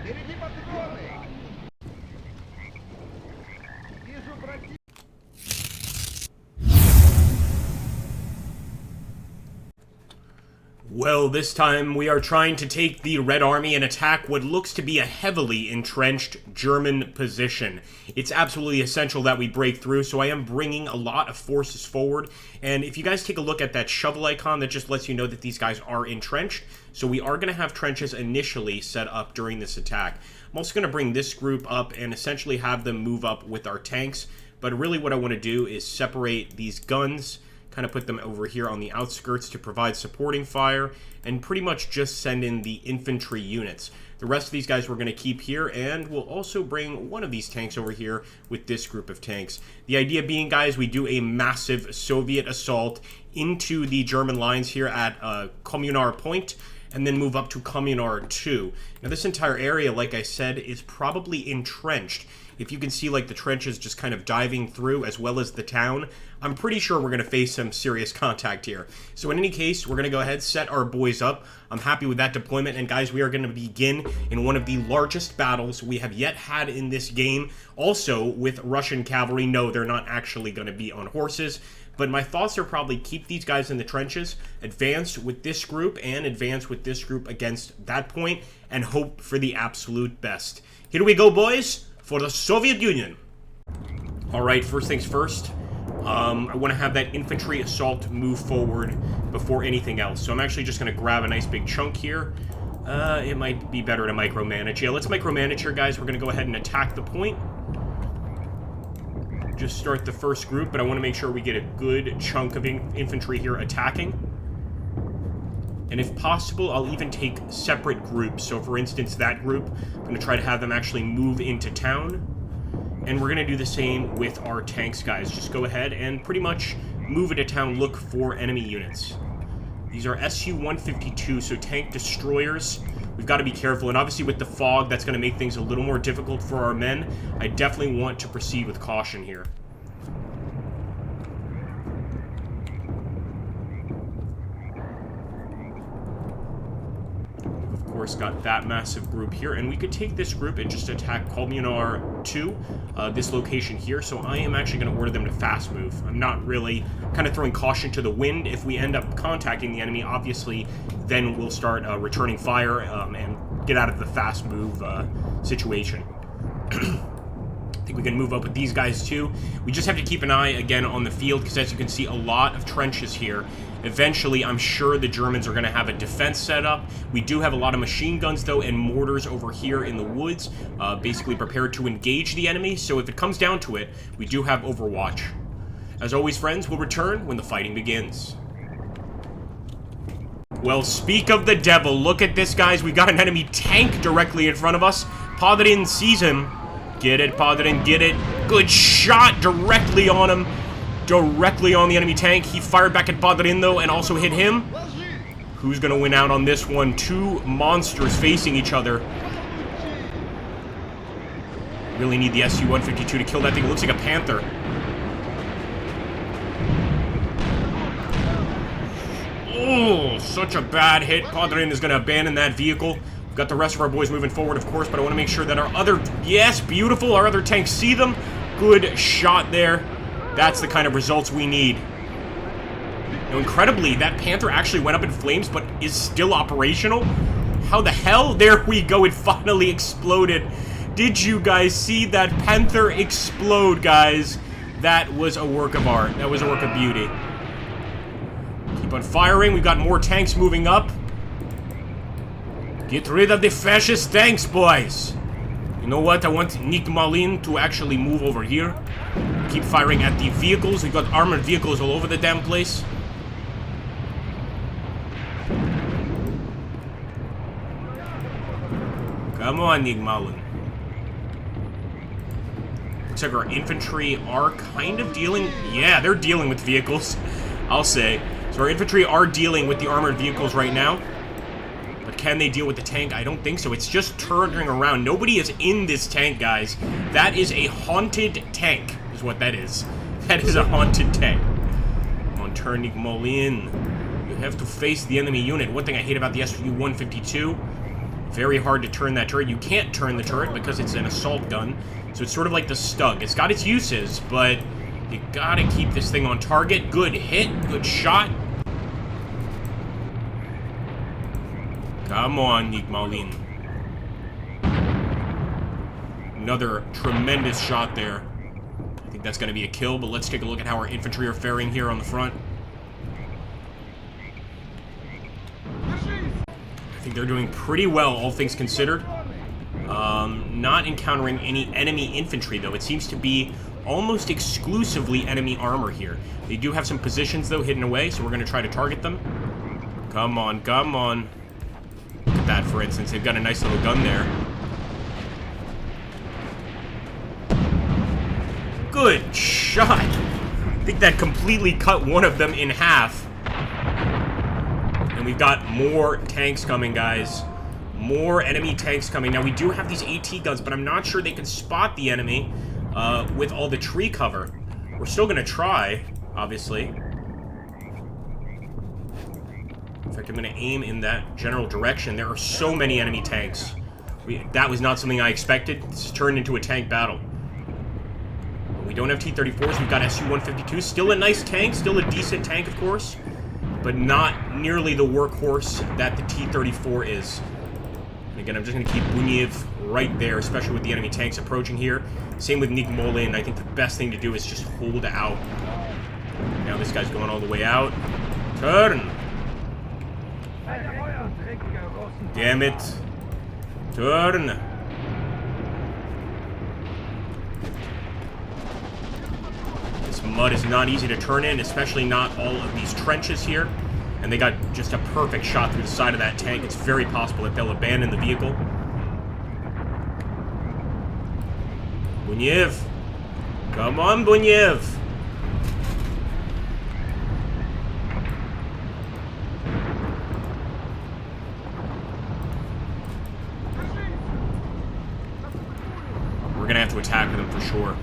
Впереди патроны! Вижу против... Well, this time we are trying to take the Red Army and attack what looks to be a heavily entrenched German position. It's absolutely essential that we break through, so I am bringing a lot of forces forward. And if you guys take a look at that shovel icon, that just lets you know that these guys are entrenched. So we are going to have trenches initially set up during this attack. I'm also going to bring this group up and essentially have them move up with our tanks. But really what I want to do is separate these guns, kind of put them over here on the outskirts to provide supporting fire, and pretty much just send in the infantry units. The rest of these guys we're going to keep here, and we'll also bring one of these tanks over here with this group of tanks. The idea being, guys, we do a massive Soviet assault into the German lines here at Kommunar Point, and then move up to Kommunar 2. Now this entire area, like I said, is probably entrenched. If you can see like the trenches just kind of diving through as well as the town, I'm pretty sure we're going to face some serious contact here. So in any case, we're going to go ahead, set our boys up. I'm happy with that deployment, and guys, we are going to begin in one of the largest battles we have yet had in this game. Also with Russian cavalry. No, they're not actually going to be on horses. But my thoughts are probably keep these guys in the trenches, advance with this group, and advance with this group against that point, and hope for the absolute best. Here we go, boys, for the Soviet Union. Alright, first things first. I want to have that infantry assault move forward before anything else. So I'm actually just going to grab a nice big chunk here. It might be better to micromanage. Yeah, let's micromanage here, guys. We're going to go ahead and attack the point. Just start the first group, but I want to make sure we get a good chunk of infantry here attacking. And if possible, I'll even take separate groups. So for instance, that group, I'm going to try to have them actually move into town. And we're going to do the same with our tanks, guys. Just go ahead and pretty much move into town, look for enemy units. These are Su-152, so tank destroyers. We've got to be careful, and obviously with the fog, that's going to make things a little more difficult for our men. I definitely want to proceed with caution here. Of course, got that massive group here, and we could take this group and just attack Kommunar 2, this location here. So I am actually going to order them to fast move. I'm not really kind of throwing caution to the wind. If we end up contacting the enemy, obviously, then we'll start returning fire and get out of the fast move situation. I think we can move up with these guys too. We just have to keep an eye again on the field, because as you can see, a lot of trenches here. Eventually, I'm sure the Germans are going to have a defense set up. We do have a lot of machine guns, though, and mortars over here in the woods, basically prepared to engage the enemy. So if it comes down to it, we do have Overwatch. As always, friends, we'll return when the fighting begins. Well, speak of the devil. Look at this, guys. We've got an enemy tank directly in front of us. Posiiton sees him. Get it, Posiiton, get it. Good shot directly on him. Directly on the enemy tank. He fired back at Posiiton, though, and also hit him. Who's going to win out on this one? Two monsters facing each other. Really need the Su-152 to kill that thing. It looks like a Panther. Oh, such a bad hit. Posiiton is going to abandon that vehicle. We've got the rest of our boys moving forward, of course, but I want to make sure that our other... Yes, beautiful. Our other tanks see them. Good shot there. That's the kind of results we need. Now, incredibly, that Panther actually went up in flames, but is still operational. How the hell? There we go. It finally exploded. Did you guys see that Panther explode, guys? That was a work of art. That was a work of beauty. Keep on firing. We've got more tanks moving up. Get rid of the fascist tanks, boys. You know what? I want Nick Malin to actually move over here. Keep firing at the vehicles. We've got armored vehicles all over the damn place. Come on, Nick Malin. Looks like our infantry are kind of dealing... Yeah, they're dealing with vehicles, I'll say. So our infantry are dealing with the armored vehicles right now. But can they deal with the tank? I don't think so. It's just turning around. Nobody is in this tank, guys. That is a haunted tank, is what that is. That is a haunted tank. Come on, turn Nick Molin. You have to face the enemy unit. One thing I hate about the Su-152, Very hard to turn that turret. You can't turn the turret because it's an assault gun. So it's sort of like the Stug. It's got its uses, but you gotta keep this thing on target. Good hit, good shot. Come on, Nigmalin. Another tremendous shot there. I think that's gonna be a kill, but let's take a look at how our infantry are faring here on the front. I think they're doing pretty well, all things considered. Not encountering any enemy infantry, though. It seems to be almost exclusively enemy armor here. They do have some positions, though, hidden away, so we're going to try to target them. Come on, come on. Look at that, for instance. They've got a nice little gun there. Good shot! I think that completely cut one of them in half. And we've got more tanks coming, guys. More enemy tanks coming. Now, we do have these AT guns, but I'm not sure they can spot the enemy with all the tree cover. We're still going to try, obviously. In fact, I'm going to aim in that general direction. There are so many enemy tanks. That was not something I expected. This has turned into a tank battle. We don't have T-34s. We've got Su-152. Still a nice tank. Still a decent tank, of course. But not nearly the workhorse that the T-34 is. And again, I'm just going to keep Buniev right there, especially with the enemy tanks approaching here. Same with Nigmalin. I think the best thing to do is just hold out. Now this guy's going all the way out. Turn! Damn it. Turn! This mud is not easy to turn in, especially not all of these trenches here. And they got just a perfect shot through the side of that tank. It's very possible that they'll abandon the vehicle. Buniev! Come on, Buniev! We're gonna have to attack them for sure.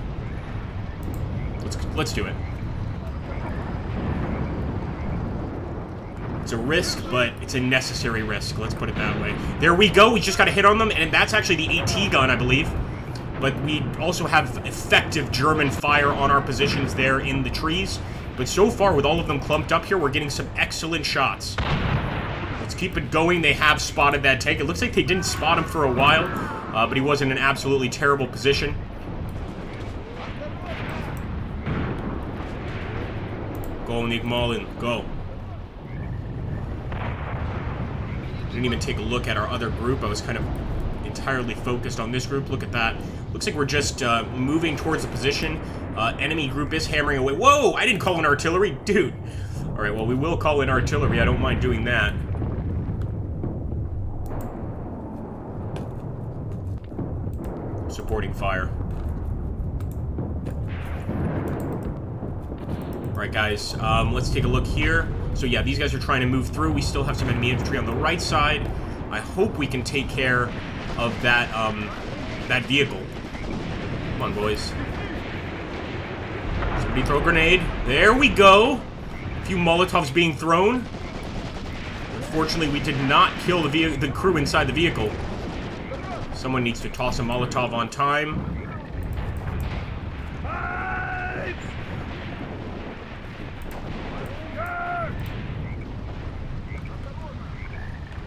Let's do it. It's a risk, but it's a necessary risk. Let's put it that way. There we go. We just got a hit on them, and that's actually the AT gun, I believe. But we also have effective German fire on our positions there in the trees. But so far, with all of them clumped up here, we're getting some excellent shots. Let's keep it going. They have spotted that tank. It looks like they didn't spot him for a while, but he was in an absolutely terrible position. Go, Nigmalin. Go. Didn't even take a look at our other group. I was kind of entirely focused on this group. Look at that. Looks like we're just moving towards a position. Enemy group is hammering away. Whoa! I didn't call in artillery? Dude! Alright, well, we will call in artillery. I don't mind doing that. Supporting fire. Alright, guys. Let's take a look here. So yeah, these guys are trying to move through. We still have some enemy infantry on the right side. I hope we can take care of that, that vehicle. Come on, boys. Somebody throw a grenade. There we go. A few Molotovs being thrown. Unfortunately, we did not kill the crew inside the vehicle. Someone needs to toss a Molotov on time.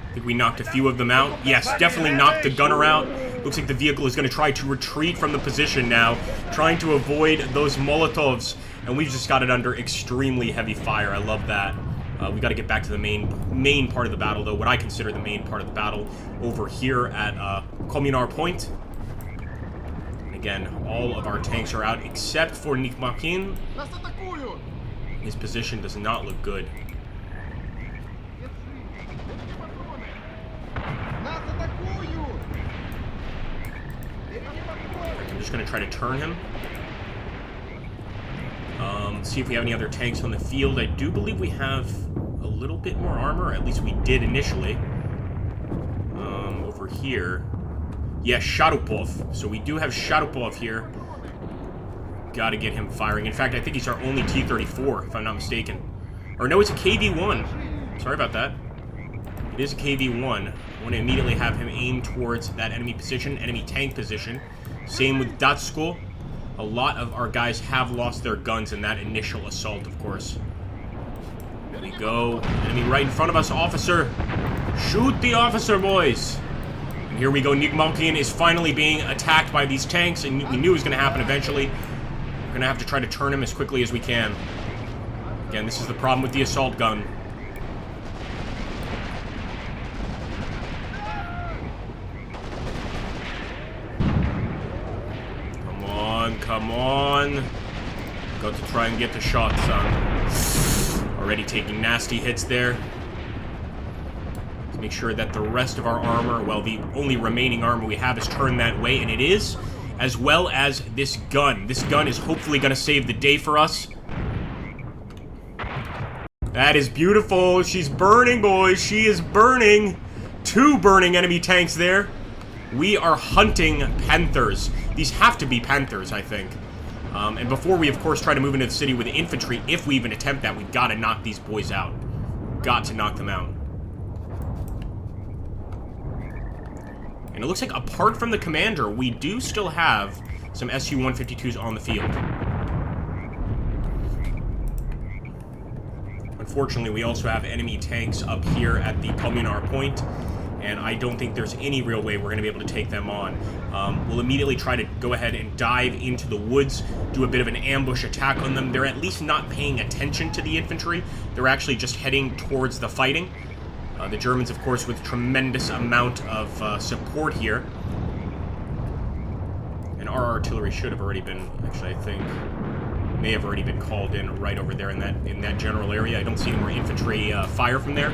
I think we knocked a few of them out. Yes, definitely knocked the gunner out. Looks like the vehicle is going to try to retreat from the position now, trying to avoid those Molotovs. And we've just got it under extremely heavy fire. I love that. We got to get back to the main part of the battle, though. What I consider the main part of the battle over here at Communard Point. And again, all of our tanks are out except for Nigmalin. His position does not look good. I'm just going to try to turn him. See if we have any other tanks on the field. I do believe we have a little bit more armor. At least we did initially. Over here. Yeah, Sharupov. So we do have Sharupov here. Gotta get him firing. In fact, I think he's our only T-34, if I'm not mistaken. Or no, it's a KV-1. Sorry about that. It is a KV-1. I want to immediately have him aim towards that enemy position, enemy tank position. Same with Datsko. A lot of our guys have lost their guns in that initial assault, of course. There we go. Enemy right in front of us, officer. Shoot the officer, boys. And here we go. Nigmalkian is finally being attacked by these tanks, and we knew it was going to happen eventually. We're going to have to try to turn him as quickly as we can. Again, this is the problem with the assault gun. Come on, come on. Got to try and get the shot, son. Already taking nasty hits there. Let's make sure that the rest of our armor, well, the only remaining armor we have is turned that way, and it is, as well as this gun. This gun is hopefully going to save the day for us. That is beautiful. She's burning, boys. She is burning. 2 burning enemy tanks there. We are hunting Panthers. These have to be Panthers, I think. And before we, of course, try to move into the city with infantry, if we even attempt that, we've got to knock these boys out. Got to knock them out. And it looks like, apart from the commander, we do still have some Su-152s on the field. Unfortunately, we also have enemy tanks up here at the Communar point, and I don't think there's any real way we're going to be able to take them on. We'll immediately try to go ahead and dive into the woods, do a bit of an ambush attack on them. They're at least not paying attention to the infantry. They're actually just heading towards the fighting. The Germans, of course, with tremendous amount of support here. And our artillery should have already been, actually, I think, may have already been called in right over there in that general area. I don't see any more infantry fire from there.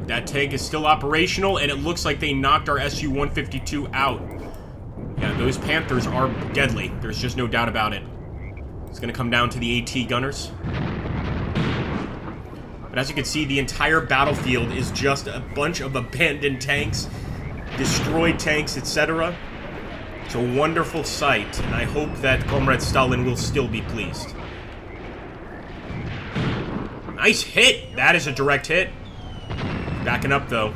That tank is still operational, and it looks like they knocked our Su-152 out. Yeah, those Panthers are deadly. There's just no doubt about it. It's going to come down to the AT gunners. But as you can see, the entire battlefield is just a bunch of abandoned tanks, destroyed tanks, etc. It's a wonderful sight, and I hope that Comrade Stalin will still be pleased. Nice hit! That is a direct hit. Backing up, though.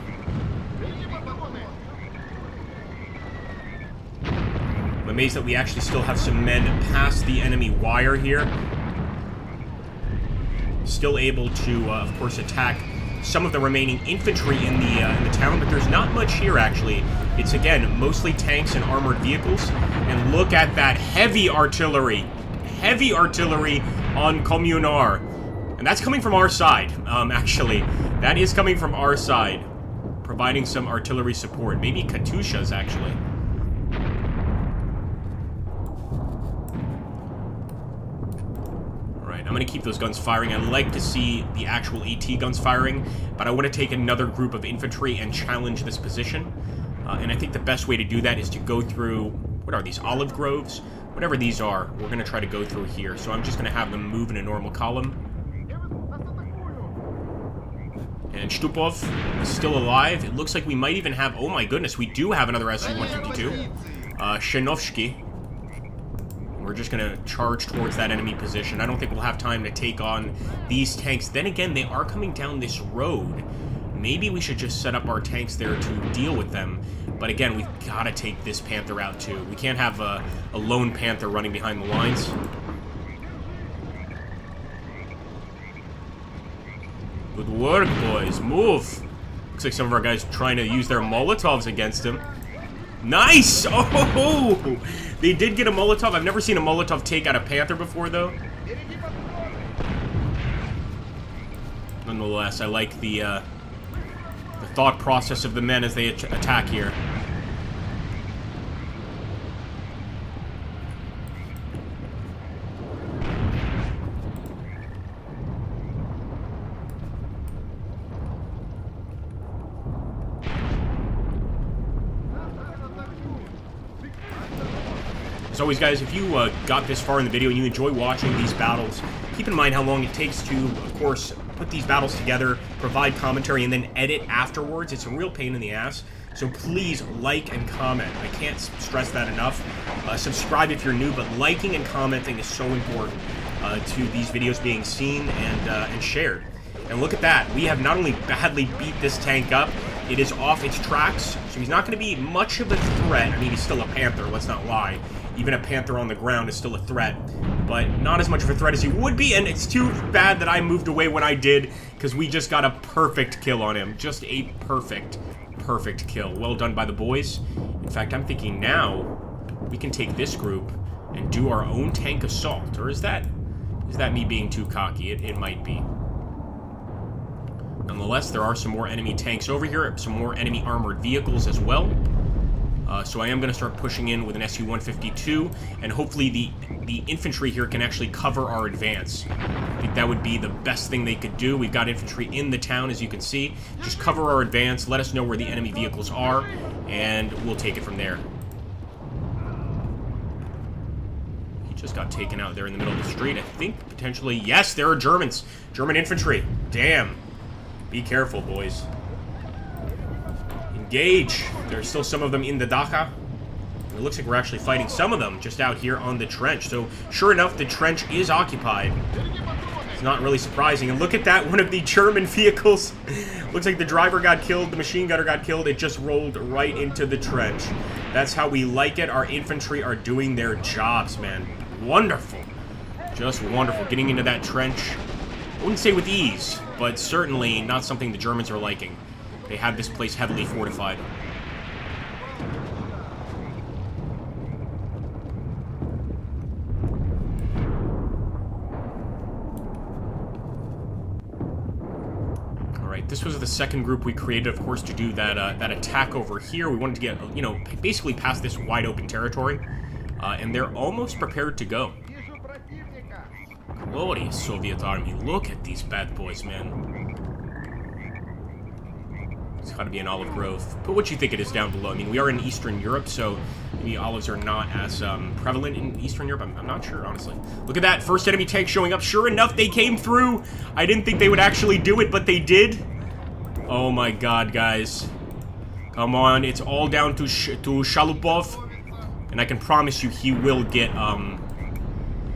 I'm amazed that we actually still have some men past the enemy wire here. Still able to, of course, attack some of the remaining infantry in the town, but there's not much here, actually. It's, again, mostly tanks and armored vehicles. And look at that heavy artillery. Heavy artillery on Communar. And that's coming from our side, actually. That is coming from our side. Providing some artillery support. Maybe Katyushas, actually. I'm going to keep those guns firing. I'd like to see the actual AT guns firing, but I want to take another group of infantry and challenge this position. And I think the best way to do that is to go through, what are these, olive groves? Whatever these are, we're going to try to go through here. So I'm just going to have them move in a normal column. And Stupov is still alive. It looks like we might even have, oh my goodness, we do have another Su-152. Shenovsky. We're just going to charge towards that enemy position. I don't think we'll have time to take on these tanks. Then again, they are coming down this road. Maybe we should just set up our tanks there to deal with them. But again, we've got to take this Panther out too. We can't have a lone Panther running behind the lines. Good work, boys. Move. Looks like some of our guys trying to use their Molotovs against him. Nice! Oh! They did get a Molotov. I've never seen a Molotov take out a Panther before, though. Nonetheless, I like the thought process of the men as they attack here. As always, guys, if you got this far in the video and you enjoy watching these battles, keep in mind how long it takes to, of course, put these battles together, provide commentary, and then edit afterwards. It's a real pain in the ass. So please like and comment. I can't stress that enough. Subscribe if you're new, but liking and commenting is so important to these videos being seen and shared. And look at that. We have not only badly beat this tank up, it is off its tracks, so he's not going to be much of a threat. I mean, he's still a Panther, let's not lie. Even a Panther on the ground is still a threat, but not as much of a threat as he would be, and it's too bad that I moved away when I did, because we just got a perfect kill on him. Just a perfect kill. Well done by the boys. In fact, I'm thinking now we can take this group and do our own tank assault. Or is that me being too cocky? It might be. Nonetheless, there are some more enemy tanks over here, some more enemy armored vehicles as well. So I am going to start pushing in with an SU-152, and hopefully the infantry here can actually cover our advance. I think that would be the best thing they could do. We've got infantry in the town, as you can see. Just cover our advance, let us know where the enemy vehicles are, and we'll take it from there. He just got taken out there in the middle of the street. I think potentially... Yes, there are Germans. German infantry. Damn. Be careful, boys. Engage. There's still some of them in the Dachau. It looks like we're actually fighting some of them just out here on the trench. So, sure enough, the trench is occupied. It's not really surprising. And look at that, one of the German vehicles. Looks like the driver got killed, the machine gunner got killed. It just rolled right into the trench. That's how we like it. Our infantry are doing their jobs, man. Wonderful. Just wonderful. Getting into that trench, I wouldn't say with ease, but certainly not something the Germans are liking. They have this place heavily fortified. Alright, this was the second group we created, of course, to do that attack over here. We wanted to get, you know, basically past this wide open territory. And they're almost prepared to go. Glorious Soviet army. Look at these bad boys, man. It's got to be an olive grove. Put what you think it is down below. I mean, we are in Eastern Europe, so maybe olives are not as prevalent in Eastern Europe. I'm not sure, honestly. Look at that. First enemy tank showing up. Sure enough, they came through. I didn't think they would actually do it, but they did. Oh my god, guys. Come on. It's all down to Shalupov. And I can promise you he will get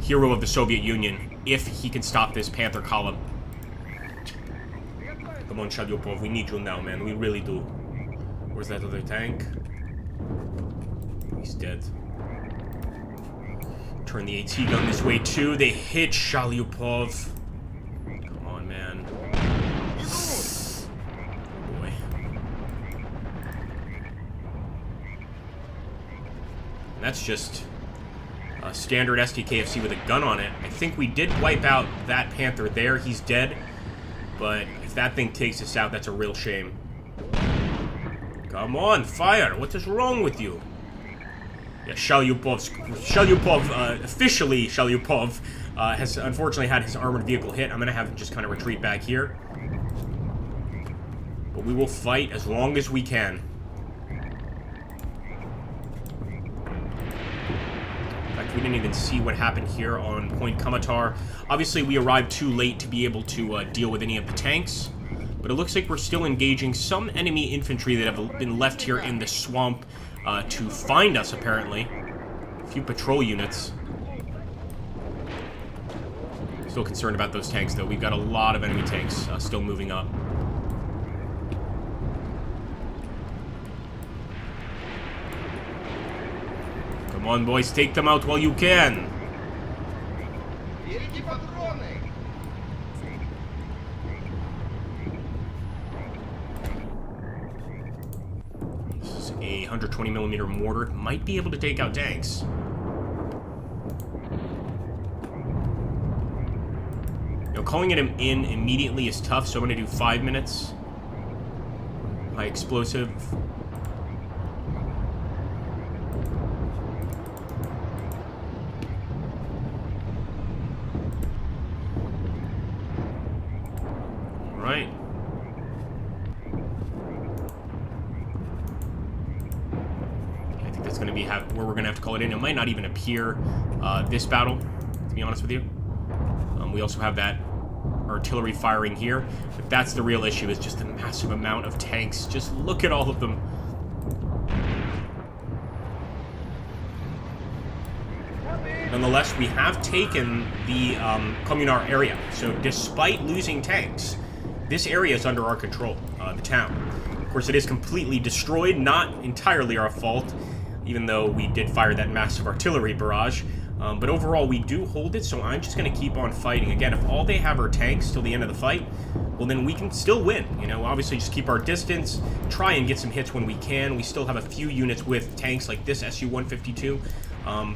Hero of the Soviet Union if he can stop this Panther column. Come on, Shalyupov, we need you now, man. We really do. Where's that other tank? He's dead. Turn the AT gun this way, too. They hit Shalyupov. Come on, man. Boy. And that's just a standard STKFC with a gun on it. I think we did wipe out that Panther there. He's dead. But if that thing takes us out, that's a real shame. Come on, fire! What is wrong with you? Yeah, officially Shalyupov, has unfortunately had his armored vehicle hit. I'm going to have him just kind of retreat back here. But we will fight as long as we can. We didn't even see what happened here on Point Komatar. Obviously, we arrived too late to be able to deal with any of the tanks. But it looks like we're still engaging some enemy infantry that have been left here in the swamp to find us, apparently. A few patrol units. Still concerned about those tanks, though. We've got a lot of enemy tanks still moving up. Come on, boys, take them out while you can. This is a 120mm mortar. Might be able to take out tanks. You know, calling it in immediately is tough, so I'm going to do 5 minutes. High explosive. Right. I think that's going to be where we're going to have to call it in. It might not even appear this battle, to be honest with you. We also have that artillery firing here, but that's the real issue, is just the massive amount of tanks. Just look at all of them. Nonetheless, we have taken the Communar area, so despite losing tanks, this area is under our control, the town. Of course, it is completely destroyed, not entirely our fault, even though we did fire that massive artillery barrage. But overall, we do hold it, so I'm just going to keep on fighting. Again, if all they have are tanks till the end of the fight, well, then we can still win. You know, obviously just keep our distance, try and get some hits when we can. We still have a few units with tanks like this Su-152.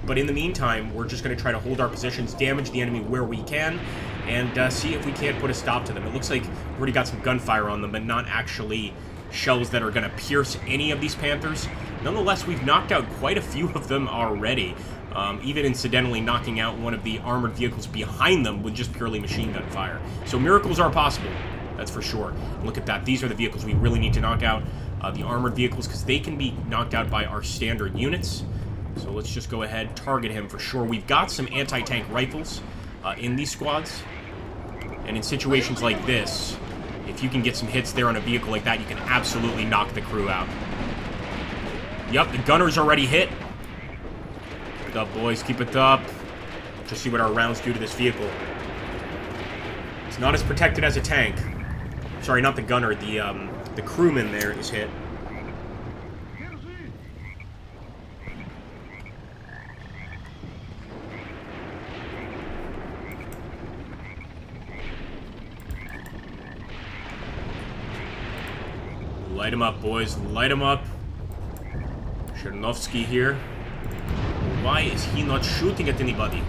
But in the meantime, we're just going to try to hold our positions, damage the enemy where we can, and see if we can't put a stop to them. It looks like we've already got some gunfire on them, but not actually shells that are going to pierce any of these Panthers. Nonetheless, we've knocked out quite a few of them already, even incidentally knocking out one of the armored vehicles behind them with just purely machine gun fire. So miracles are possible, that's for sure. Look at that. These are the vehicles we really need to knock out, the armored vehicles, because they can be knocked out by our standard units. So let's just go ahead, target him for sure. We've got some anti-tank rifles in these squads, and in situations like this, if you can get some hits there on a vehicle like that, you can absolutely knock the crew out. Yep, the gunner's already hit. Keep it up, boys. Keep it up. Just see what our rounds do to this vehicle. It's not as protected as a tank. Sorry, not the gunner. The crewman there is hit. Light him up, boys. Light him up. Chernovsky here. Why is he not shooting at anybody?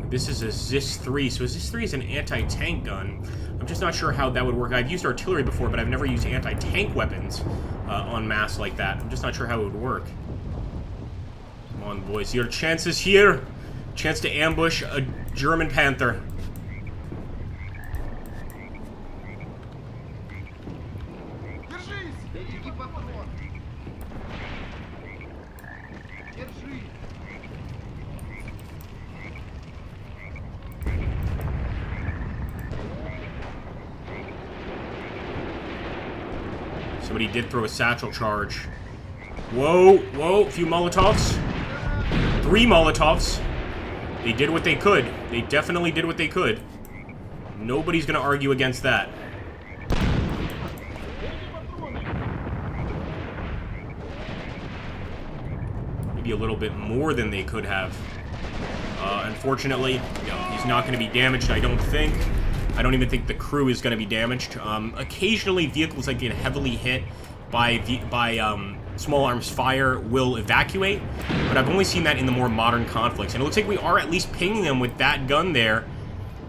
This is a ZIS-3, so a ZIS-3 is an anti-tank gun. I'm just not sure how that would work. I've used artillery before, but I've never used anti-tank weapons en masse like that. I'm just not sure how it would work. Come on, boys. Your chance is here. Chance to ambush a German Panther. Somebody did throw a satchel charge. Whoa, whoa, a few Molotovs. 3 Molotovs. They did what they could. They definitely did what they could. Nobody's gonna argue against that. Maybe a little bit more than they could have. Unfortunately, he's not gonna be damaged, I don't think. I don't even think the crew is going to be damaged. Occasionally, vehicles that get heavily hit by small arms fire will evacuate, but I've only seen that in the more modern conflicts. And it looks like we are at least pinging them with that gun there.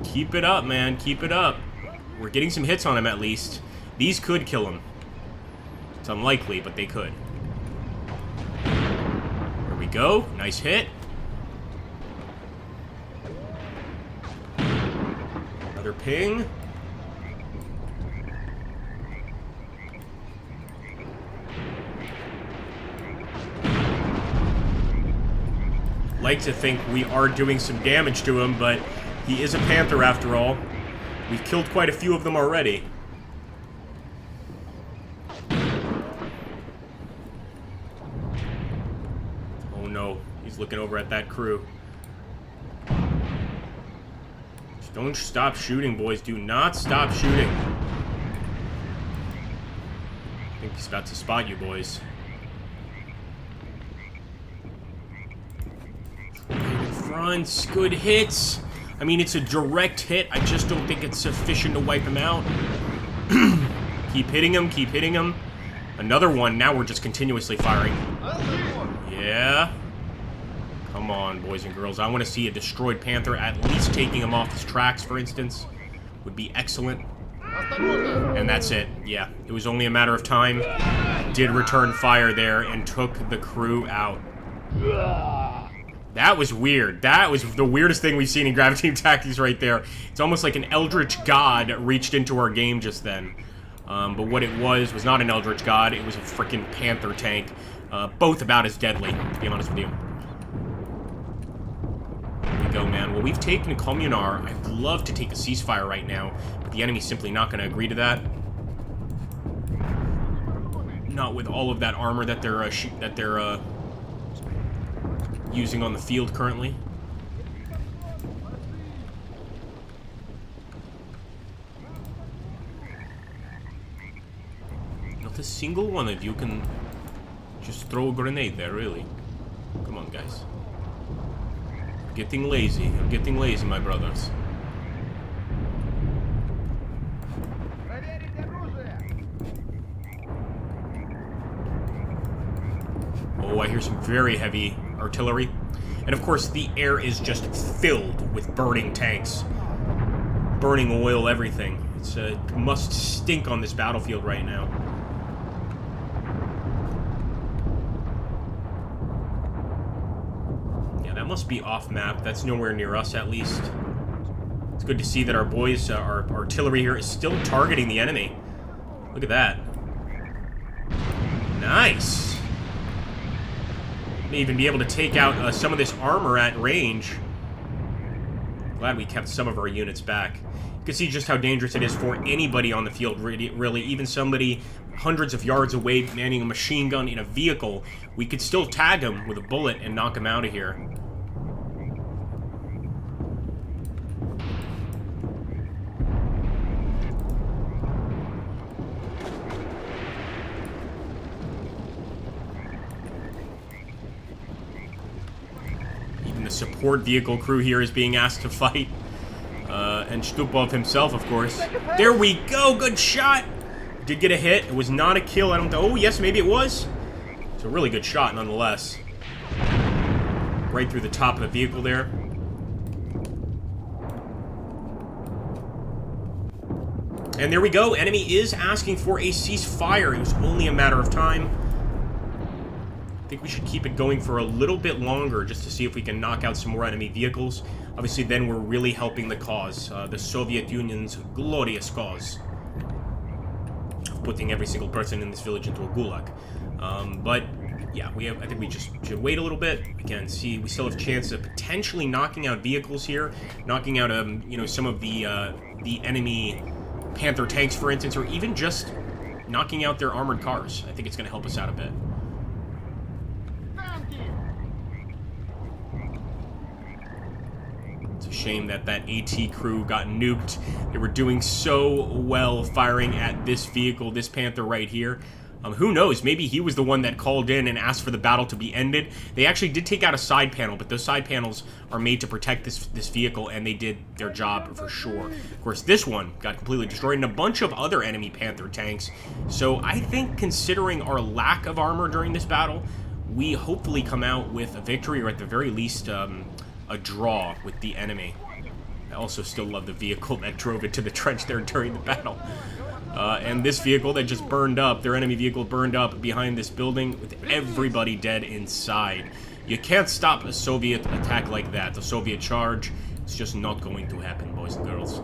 Keep it up, man. Keep it up. We're getting some hits on him at least. These could kill him. It's unlikely, but they could. There we go. Nice hit. Another ping. Like to think we are doing some damage to him, but he is a Panther after all. We've killed quite a few of them already. Oh no, he's looking over at that crew. Don't stop shooting, boys. Do not stop shooting. I think he's about to spot you, boys. Fronts, good hits. I mean, it's a direct hit. I just don't think it's sufficient to wipe him out. Keep hitting him, keep hitting him. Another one. Now we're just continuously firing. Yeah. Come on, boys and girls. I want to see a destroyed Panther, at least taking him off his tracks, for instance. Would be excellent. And that's it. Yeah, it was only a matter of time. Did return fire there and took the crew out. That was weird. That was the weirdest thing we've seen in Gravity Team Tactics right there. It's almost like an Eldritch God reached into our game just then. But what it was not an Eldritch God. It was a freaking Panther tank. Both about as deadly, to be honest with you. There we go, man. We'll we've taken Communar. I'd love to take a ceasefire right now, but the enemy's simply not going to agree to that. Not with all of that armor that they're using on the field currently. Not a single one of you can just throw a grenade there, really. Come on, guys. Getting lazy. I'm getting lazy, my brothers. Oh, I hear some very heavy artillery. And of course, the air is just filled with burning tanks. Burning oil, everything. It must stink on this battlefield right now. That must be off map. That's nowhere near us, at least. It's good to see that our boys, our artillery here, is still targeting the enemy. Look at that. Nice. May even be able to take out some of this armor at range. Glad we kept some of our units back. You can see just how dangerous it is for anybody on the field, really. Even somebody hundreds of yards away manning a machine gun in a vehicle. We could still tag him with a bullet and knock him out of here. The support vehicle crew here is being asked to fight. And Stupov himself, of course. There we go! Good shot! Did get a hit. It was not a kill. I don't know. Oh, yes, maybe it was. It's a really good shot, nonetheless. Right through the top of the vehicle there. And there we go. Enemy is asking for a ceasefire. It was only a matter of time. I think we should keep it going for a little bit longer just to see if we can knock out some more enemy vehicles. Obviously, then we're really helping the cause, the Soviet Union's glorious cause of putting every single person in this village into a gulag. But yeah, I think we just should wait a little bit. Again, see, we still have a chance of potentially knocking out vehicles here, knocking out some of the enemy Panther tanks, for instance, or even just knocking out their armored cars. I think it's going to help us out a bit. Shame that AT crew got nuked. They were doing so well firing at this vehicle, this Panther right here. Who knows? Maybe he was the one that called in and asked for the battle to be ended. They actually did take out a side panel, but those side panels are made to protect this vehicle, and they did their job for sure. Of course, this one got completely destroyed, and a bunch of other enemy Panther tanks. So I think, considering our lack of armor during this battle, we hopefully come out with a victory, or at the very least, a draw with the enemy. I also still love the vehicle that drove it to the trench there during the battle. And this vehicle that just burned up, their enemy vehicle burned up behind this building with everybody dead inside. You can't stop a Soviet attack like that, a Soviet charge. It's just not going to happen, boys and girls.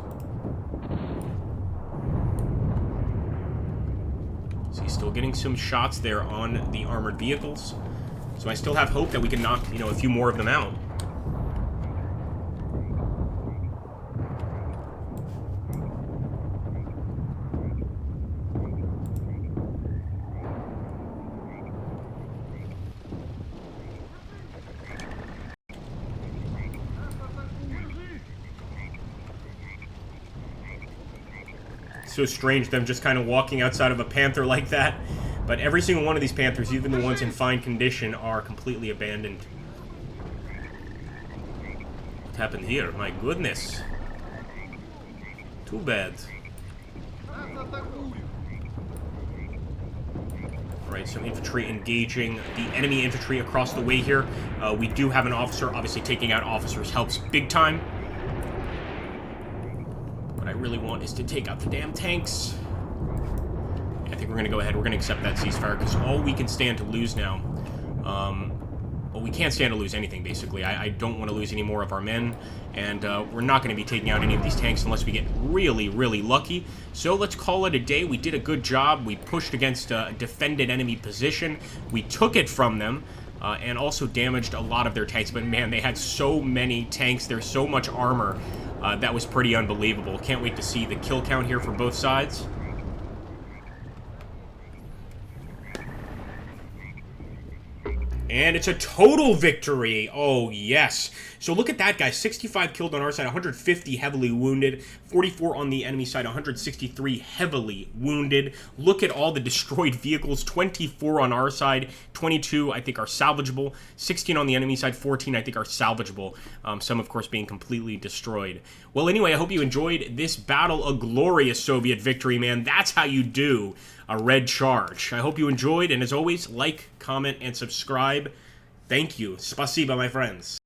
So he's still getting some shots there on the armored vehicles. So I still have hope that we can knock, a few more of them out. So strange them just kind of walking outside of a Panther like that. But every single one of these Panthers, even the ones in fine condition, are completely abandoned. What happened here? My goodness. Too bad. Alright, some infantry engaging the enemy infantry across the way here. We do have an officer. Obviously, taking out officers helps big time. What I really want is to take out the damn tanks. I think we're going to go ahead. We're going to accept that ceasefire, because all we can stand to lose now... well, we can't stand to lose anything, basically. I don't want to lose any more of our men, and we're not going to be taking out any of these tanks unless we get really, really lucky. So let's call it a day. We did a good job. We pushed against a defended enemy position. We took it from them. and also damaged a lot of their tanks. But man, they had so many tanks. There's so much armor. That was pretty unbelievable. Can't wait to see the kill count here for both sides. And it's a total victory. Oh, yes. So look at that, guys. 65 killed on our side, 150 heavily wounded, 44 on the enemy side, 163 heavily wounded. Look at all the destroyed vehicles. 24 on our side, 22 I think are salvageable, 16 on the enemy side, 14 I think are salvageable. Some, of course, being completely destroyed. Well, anyway, I hope you enjoyed this battle. A glorious Soviet victory, man. That's how you do a red charge. I hope you enjoyed, and as always, like, comment, and subscribe. Thank you. Spasiba, my friends.